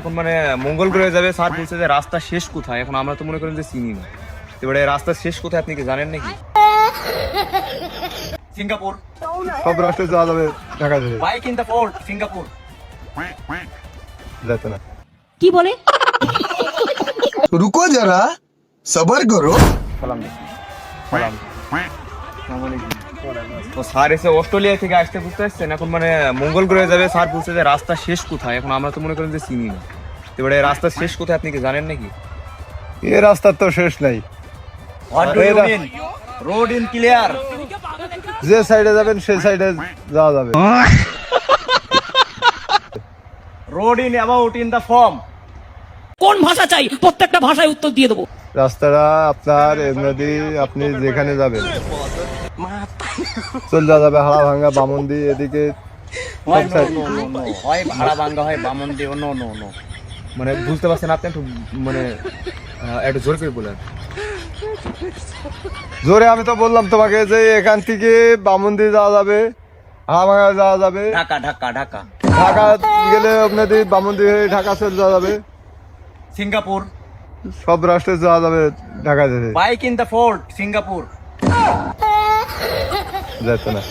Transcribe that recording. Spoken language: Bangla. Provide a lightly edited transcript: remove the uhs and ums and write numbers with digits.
এখন মানে মঙ্গল গ্রহে যাবে, স্যার বলছে যে রাস্তা শেষ কোথায়। এখন আমরা তো মনে করেন যে চিনি না, এবারে রাস্তা শেষ কোথায় আপনি কি জানেন নাকি? সিঙ্গাপুর। সব রাষ্ট্রে যাওয়া যাবে, ঢাকা যাবে। Bike in the port, Singapore. যেতে না। কি বলে? रुको जरा सबर करो। সালাম দিন। সালাম। তো স্যার এসে অস্ট্রেলিয়া থেকে আসতে বুঝতে পারছেন, এখন মানে মঙ্গল গ্রহে যাবে, স্যার বলছে যে রাস্তা শেষ কোথায়। এখন আমরা তো মনে করেন যে চিনি না, এবারে রাস্তা শেষ কোথায় আপনি কি জানেন নাকি? এ রাস্তার তো শেষ নাই। What do you mean? Road in clear. যে সাইডে যাবেন সেই সাইডে যাওয়া যাবে। Road in about in the form. কোন ভাষা চাই? প্রত্যেকটা ভাষায় উত্তর দিয়ে দেবো। রাস্তাটা আপনার এমনি আপনি যেখানে যাবেন চলে যাওয়া যাবে, হাড়া ভাঙ্গা বামন্দি এদিকে হয় ভাড়া ভাঙ্গা, হয় বামন্দি। নো নো নো, মানে বুঝতে পারছেন আপনি? একটু মানে একটু জোর করে বলেন। জোরে আমি তো বললাম তোমাকে যে এখান থেকে বামন্দি যাওয়া যাবে, হাড়া ভাঙ্গা যাওয়া যাবে, ঢাকা ঢাকা ঢাকা। ঢাকা গেলে আপনাদের বামন্দি হয়ে ঢাকা চলে যাওয়া যাবে। সিঙ্গাপুর। সব রাষ্ট্রে যাওয়া যাবে, ঢাকা যেতে bike in the fort, Singapore. যেতে না।